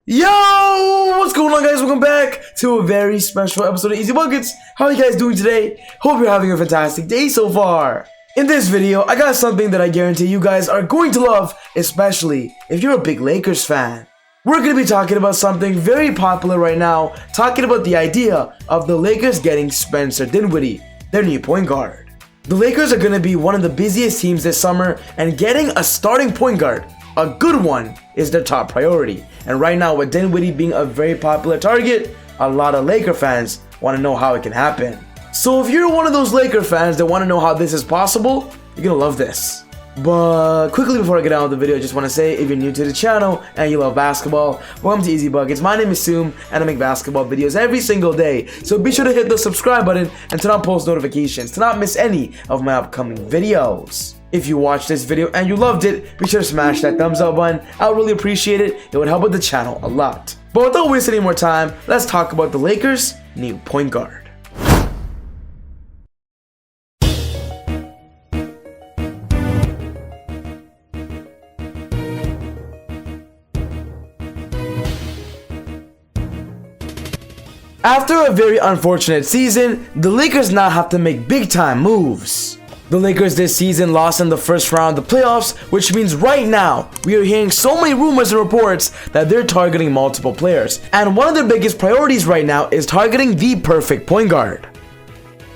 Yo, what's going on, guys? Welcome back to a very special episode of Easy Buckets. How are you guys doing today? Hope you're having a fantastic day so far. In this video, I got something that I guarantee you guys are going to love, especially if you're a big Lakers fan. We're going to be talking about something very popular right now, talking about the idea of the Lakers getting Spencer Dinwiddie, their new point guard. The Lakers are going to be one of the busiest teams this summer, and getting a starting point guard, a good one, is their top priority. And right now, with Dinwiddie being a very popular target, a lot of Laker fans want to know how it can happen. So if you're one of those Laker fans that want to know how this is possible, you're going to love this. But quickly before I get on with the video, I just want to say, if you're new to the channel and you love basketball, welcome to Easy Buckets. My name is Soom and I make basketball videos every single day. So be sure to hit the subscribe button and turn on post notifications to not miss any of my upcoming videos. If you watched this video and you loved it, be sure to smash that thumbs up button. I would really appreciate it. It would help with the channel a lot. But without wasting any more time, let's talk about the Lakers' new point guard. After a very unfortunate season, the Lakers now have to make big time moves. The Lakers this season lost in the first round of the playoffs, which means right now we are hearing so many rumors and reports that they're targeting multiple players. And one of their biggest priorities right now is targeting the perfect point guard.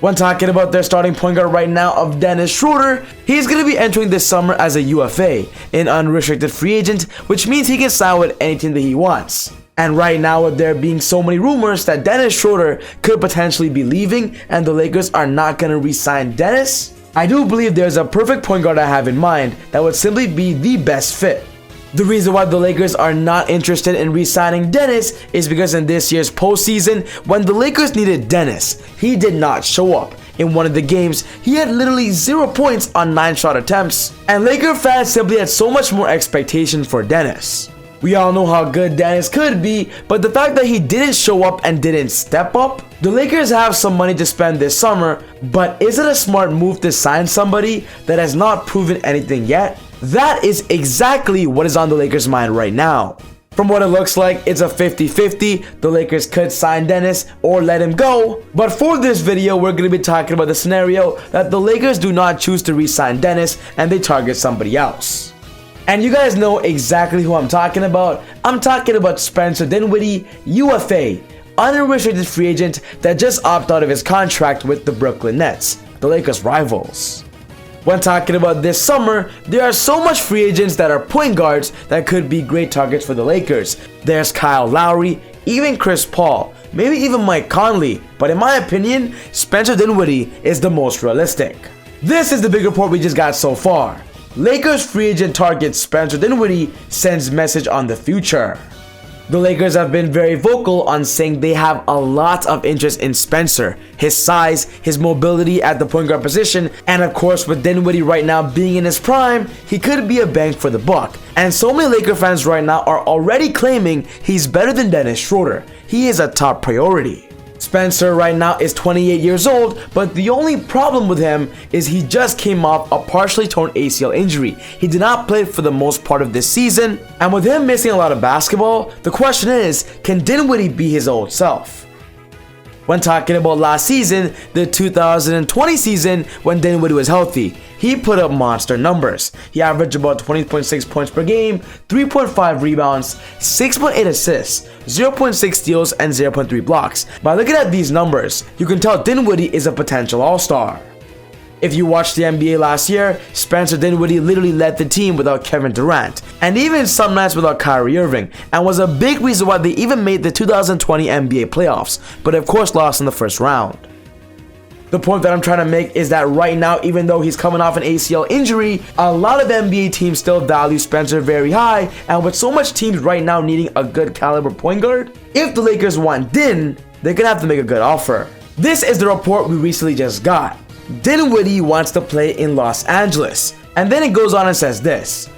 When talking about their starting point guard right now of Dennis Schroeder, he's going to be entering this summer as a UFA, an unrestricted free agent, which means he can sign with any team that he wants. And right now, with there being so many rumors that Dennis Schroeder could potentially be leaving and the Lakers are not going to re-sign Dennis, I do believe there's a perfect point guard I have in mind that would simply be the best fit. The reason why the Lakers are not interested in re-signing Dennis is because in this year's postseason, when the Lakers needed Dennis, he did not show up. In one of the games, he had literally 0 points on 9 shot attempts, and Laker fans simply had so much more expectation for Dennis. We all know how good Dennis could be, but the fact that he didn't show up and didn't step up, the Lakers have some money to spend this summer, but is it a smart move to sign somebody that has not proven anything yet? That is exactly what is on the Lakers' mind right now. From what it looks like, it's a 50-50. The Lakers could sign Dennis or let him go. But for this video, we're going to be talking about the scenario that the Lakers do not choose to re-sign Dennis and they target somebody else. And you guys know exactly who I'm talking about. I'm talking about Spencer Dinwiddie, UFA, unrestricted free agent that just opted out of his contract with the Brooklyn Nets, the Lakers' rivals. When talking about this summer, there are so much free agents that are point guards that could be great targets for the Lakers. There's Kyle Lowry, even Chris Paul, maybe even Mike Conley, but in my opinion, Spencer Dinwiddie is the most realistic. This is the big report we just got so far. Lakers free agent target Spencer Dinwiddie sends message on the future. The Lakers have been very vocal on saying they have a lot of interest in Spencer, his size, his mobility at the point guard position, and of course with Dinwiddie right now being in his prime, he could be a bang for the buck. And so many Laker fans right now are already claiming he's better than Dennis Schroeder. He is a top priority. Spencer right now is 28 years old, but the only problem with him is he just came off a partially torn ACL injury. He did not play for the most part of this season, and with him missing a lot of basketball, the question is, can Dinwiddie be his old self? When talking about last season, the 2020 season when Dinwiddie was healthy, he put up monster numbers. He averaged about 20.6 points per game, 3.5 rebounds, 6.8 assists, 0.6 steals, and 0.3 blocks. By looking at these numbers, you can tell Dinwiddie is a potential all-star. If you watched the NBA last year, Spencer Dinwiddie literally led the team without Kevin Durant, and even some nights without Kyrie Irving, and was a big reason why they even made the 2020 NBA playoffs, but of course lost in the first round. The point that I'm trying to make is that right now, even though he's coming off an ACL injury, a lot of NBA teams still value Spencer very high, and with so much teams right now needing a good caliber point guard, if the Lakers want Din, they're gonna have to make a good offer. This is the report we recently just got. Dinwiddie wants to play in Los Angeles, and then it goes on and says this.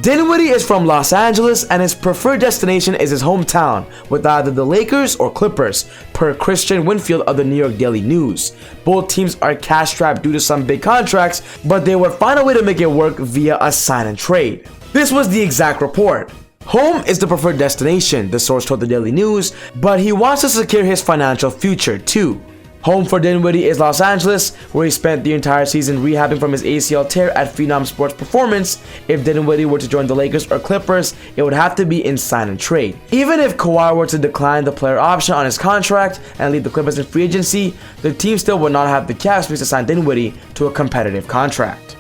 Dinwiddie is from Los Angeles and his preferred destination is his hometown with either the Lakers or Clippers, per Christian Winfield of the New York Daily News. Both teams are cash-strapped due to some big contracts, but they would find a way to make it work via a sign and trade. This was the exact report. Home is the preferred destination, the source told the Daily News, but he wants to secure his financial future too. Home for Dinwiddie is Los Angeles, where he spent the entire season rehabbing from his ACL tear at Phenom Sports Performance. If Dinwiddie were to join the Lakers or Clippers, it would have to be in sign and trade. Even if Kawhi were to decline the player option on his contract and leave the Clippers in free agency, the team still would not have the cap space to sign Dinwiddie to a competitive contract.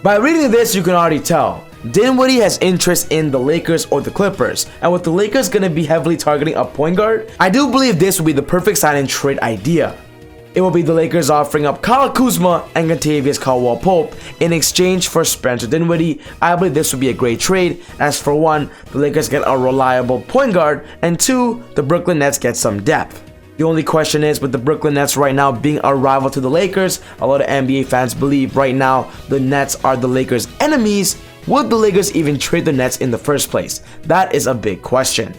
By reading this, you can already tell Dinwiddie has interest in the Lakers or the Clippers, and with the Lakers going to be heavily targeting a point guard, I do believe this would be the perfect sign and trade idea. It will be the Lakers offering up Kyle Kuzma and Kentavious Caldwell-Pope in exchange for Spencer Dinwiddie. I believe this would be a great trade, as for one, the Lakers get a reliable point guard, and two, the Brooklyn Nets get some depth. The only question is, with the Brooklyn Nets right now being a rival to the Lakers, a lot of NBA fans believe right now the Nets are the Lakers' enemies. Would the Lakers even trade the Nets in the first place? That is a big question.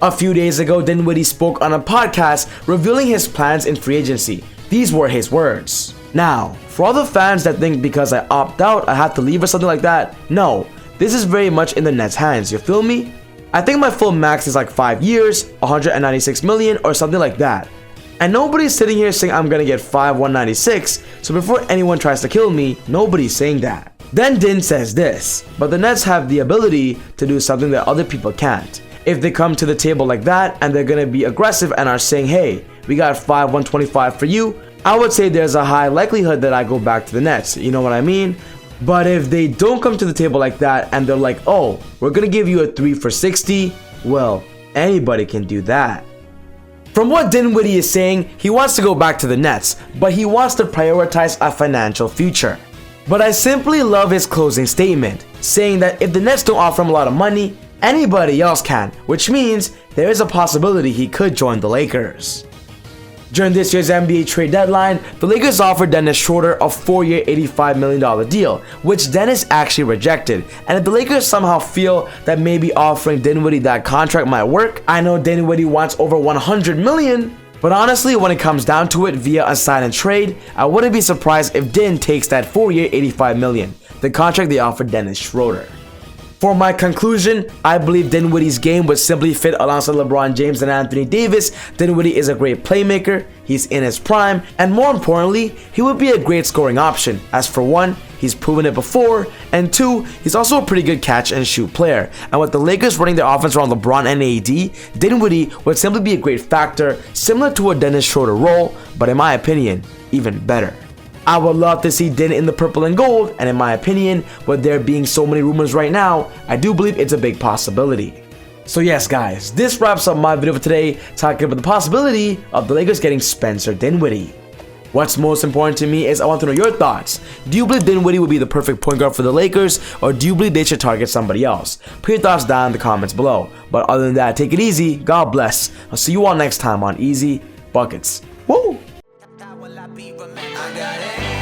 A few days ago, Dinwiddie spoke on a podcast revealing his plans in free agency. These were his words. Now, for all the fans that think because I opt out, I have to leave or something like that, no, this is very much in the Nets' hands, you feel me? I think my full max is like 5 years, 196 million or something like that. And nobody's sitting here saying I'm gonna get 196, so before anyone tries to kill me, nobody's saying that. Then Din says this, but the Nets have the ability to do something that other people can't. If they come to the table like that and they're gonna be aggressive and are saying, hey, we got 125 for you, I would say there's a high likelihood that I go back to the Nets, you know what I mean? But if they don't come to the table like that and they're like, oh, we're gonna give you a 3 for 60, well, anybody can do that. From what Dinwiddie is saying, he wants to go back to the Nets, but he wants to prioritize a financial future. But I simply love his closing statement, saying that if the Nets don't offer him a lot of money, anybody else can, which means there is a possibility he could join the Lakers. During this year's NBA trade deadline, the Lakers offered Dennis Schroeder a 4-year, $85 million deal, which Dennis actually rejected. And if the Lakers somehow feel that maybe offering Dinwiddie that contract might work, I know Dinwiddie wants over $100 million, but honestly, when it comes down to it via a sign and trade, I wouldn't be surprised if Din takes that 4-year, $85 million, the contract they offered Dennis Schroeder. For my conclusion, I believe Dinwiddie's game would simply fit alongside LeBron James and Anthony Davis. Dinwiddie is a great playmaker, he's in his prime, and more importantly, he would be a great scoring option. As for one, he's proven it before, and two, he's also a pretty good catch and shoot player. And with the Lakers running their offense around LeBron and AD, Dinwiddie would simply be a great factor, similar to a Dennis Schroeder role, but in my opinion, even better. I would love to see Din in the purple and gold, and in my opinion, with there being so many rumors right now, I do believe it's a big possibility. So yes guys, this wraps up my video for today, talking about the possibility of the Lakers getting Spencer Dinwiddie. What's most important to me is I want to know your thoughts. Do you believe Dinwiddie would be the perfect point guard for the Lakers, or do you believe they should target somebody else? Put your thoughts down in the comments below. But other than that, take it easy, God bless. I'll see you all next time on Easy Buckets. Woo! I got it.